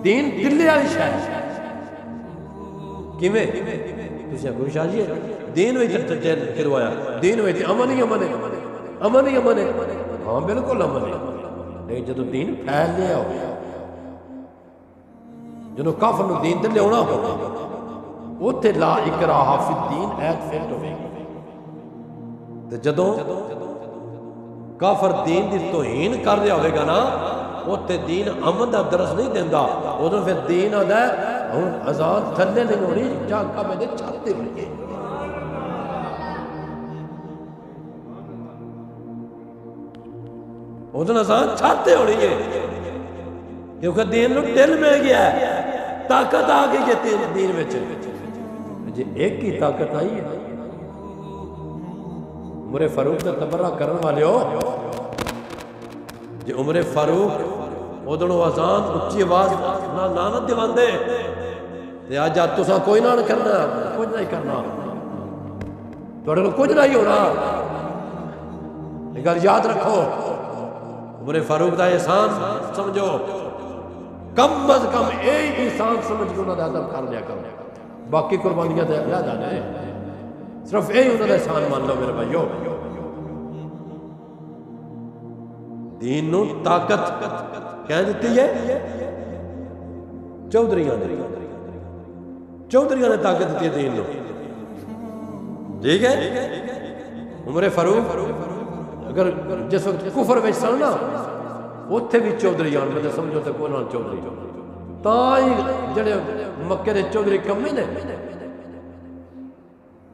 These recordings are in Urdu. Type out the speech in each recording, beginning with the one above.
دین دلے والی شے کیویں تسی کوئی شاہ جی دین وچ دل کروایا دین وچ امن ہی امن ہے امن ہی امن ہے ہاں بالکل امن ہے لیکن جدو دین پھیل لیا ہو جنہوں کافر نو دین تے لیاونا ہو اوتھے لا اکراہ فی الدین ایت فیٹ ہوئے تے جدوں کافر دین دی توہین کر رہا ہوئے گا نا اوتھے دین امن دا درس نہیں دیندا ادھر پھر دین آدھا ہے ہن اذان تھلے نہیں ہونی جا کعبے دے چھت تے ہونی ہے ادھر اذان چھت تے ہونی ہے کیونکہ دین نو دل میں گیا ہے طاقت آ گئی ہے دین میں جی ایک ہی طاقت آئی ہے عمر فاروق کا تبرہ کرن والے ہو جی عمر فاروق ادھروں اذان اچھی آواز لعنت دیواندے تے آج تساں کوئی نہ کرنا کچھ نہیں کرنا تھوڑے کو کچھ نہیں ہونا اگر یاد رکھو عمر فاروق دا احسان سمجھو کم از کم ایک انسان سمجھ کے انہوں نے ادب کر لیا کرو باقی قربانیاں دے اللہ جانے صرف ایک انہوں نے احسان مان لو میرے بھائیو دین نو طاقت کہہ دیتی ہے چودھریاں نے طاقت دیتی ہے دین نو ٹھیک ہے عمر فاروق اگر جس وقت کفر وچ سن نا اوتھے بھی چودھری آن میں سمجھو تے کوئی نہ چودھری تاں جڑے مکے دے چودھری کمے نے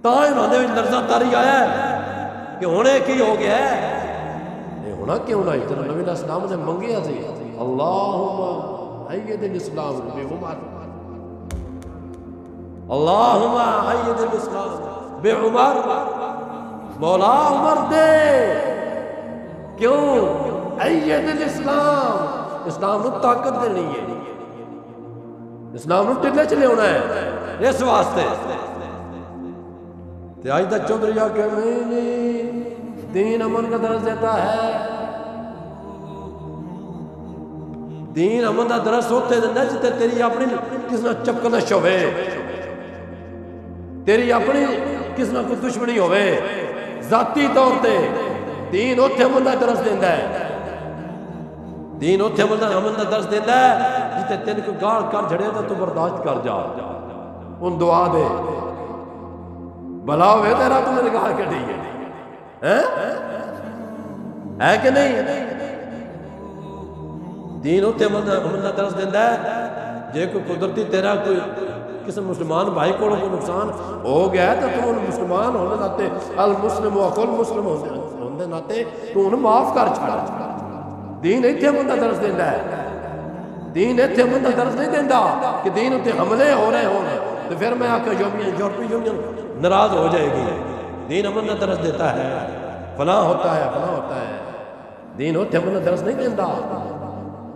تاں انہاں دے لرزہ تاری آیا ہے کہ ہونے کی ہو گیا ہے نہیں ہونا کیوں نہ جناب نبی علیہ السلام نے منگیا سی اللہم اید الاسلام بے عمر اللہم اید الاسلام بے عمر مولا عمر دے کیوں اید الاسلام اسلام نو طاقت دینی ہے اسلام نو ٹلے چلے ہونا ہے اس واسطے تے آج دا چودھری آ کہ نہیں دین امن کا درس دیتا ہے دین امن کا درس ہوتے دینا جتے تیری اپنی کس نہ چپکنش ہوئے تیری اپنی کس نہ کوئی دشمنی ہوئے ذاتی طور تے دین اوتھے امن کا درس دینا ہے دین اوتھے امن کا درس دینا ہے جتے تین کو گاڑ کر جھڑے تو برداشت کر جا ان دعا دے بلا ہوئے تیرا تو میرے کہا کہ نہیں ہے کہ نہیں دین ہوتے امن کا درس دینا ہے جے کوئی قدرتی تیرا کوئی کسی مسلمان بھائی کو نقصان ہو گیا ہے تو تم مسلمان ہونے ناتے المسلم و اخو المسلم ہونے ناتے تو انہیں معاف کر چھڑا دین ایتھے امن کا درس دینا ہے دین ایتھے امن کا درس نہیں دینا کہ دین ہوتے حملے ہو رہے ہوں تو پھر میں آکا یورپی یونین ناراض ہو جائے گی دین امن کا درس دیتا ہے فلاں ہوتا ہے فلاں ہوتا ہے دین ہوتے امن کا درس نہیں دینا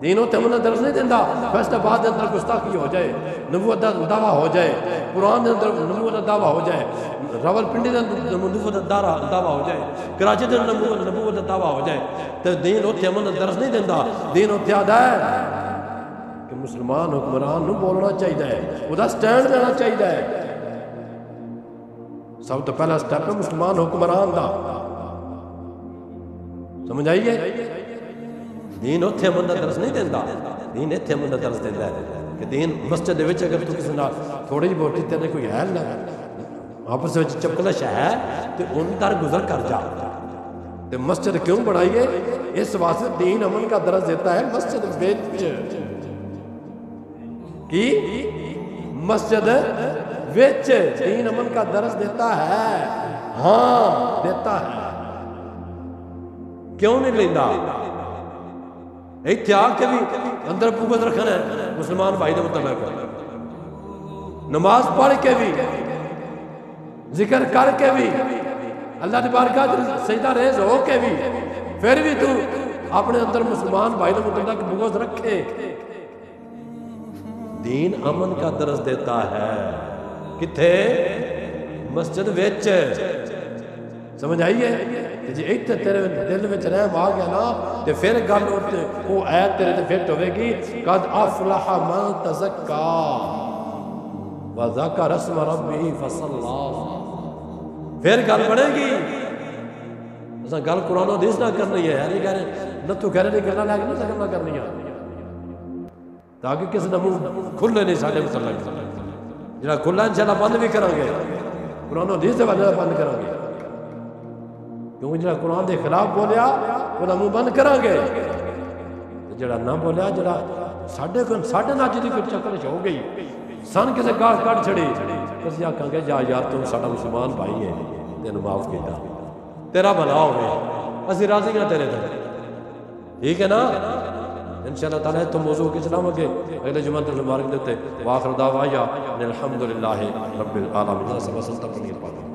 دین ہوتے امن کا درس نہیں دینا فیصلہ بعد دے اندر گستاخی ہو جائے نبوت دا دعویٰ ہو جائے قرآن دے اندر نبوت دا دعویٰ ہو جائے راول پنڈی دے اندر نبوت دا دعویٰ ہو جائے کراچی دے اندر نبوت دا دعویٰ ہو جائے تو دین ہوتے امن کا درس نہیں دینا دین ہوتے آدھا ہے کہ مسلمان حکمران نو بولنا چاہیے وہ دا سٹینڈ دینا چاہیے سب تو پہلا سٹیپ ہے مسلمان حکمران دا سمجھ آئیے دین اتھے امن دا درس نہیں دینا دین اتھے امن دا درس دینا ہے کہ دین مسجد دے وچ اگر تو کسی نہ تھوڑی جی بوٹی تیرے کوئی حیل نہ آپس وچ چپکلش ہے تو ان در گزر کر جا تو مسجد کیوں بڑھائیے اس واسطے دین امن کا درس دیتا ہے مسجد وچ کی مسجد وچ دین امن کا درس دیتا ہے ہاں دیتا ہے کیوں نہیں لیندہ ایتھے آ کے بھی اندر بغض رکھنا ہے مسلمان بھائی دے مطابق نماز پڑھ کے بھی ذکر کر کے بھی اللہ دی بارگاہ سجدہ ریز ہو کے بھی پھر بھی تو اپنے اندر مسلمان بھائی دے مطابق بغض رکھے دین امن کا درس دیتا ہے کتھے مسجد وچ سمجھ آئیے جی ایک تیرے دل میں رحم آ گیا نا تے پھر گل وہ آیت تیرے تے فٹ ہوے گی قد افلح من تزکا وذکر اسم ربہ فصلی پھر گل بنے گی اساں گل قرآن و حدیث نہ کرنی ہے نہیں کہہ رہے نہ تو کہہ رہے نہیں کرنا لیکن نہ کرنا کرنی ہے تاکہ کسی نے منہ کھلے نہیں سارے مسلم جنہاں کھلا انشاءاللہ بند بھی کریں گے قرآن و حدیث سے بند کریں گے کیونکہ جنہاں قرآن دے خلاف بولیا وہ منہ بند کریں گے جڑا نہ بولیا جڑا ساڑھے ناچ دی کوئی چکر ہو گئی سن کسے گاہ کٹ چھڑی کسی آکھاں گے جا یار تم ساڑھا مسلمان بھائی ہے تینوں معاف کیتا تیرا بھلا ہوئے اسی راضی ہیں تیرے تھے ٹھیک ہے نا انشاءاللہ تعالیٰ تم موضوع کی چلاؤں گے اگلے جمعہ تل مبارک دیتے وآخر دعوایا الحمدللہ رب العالمین سب سلطہ پڑھیں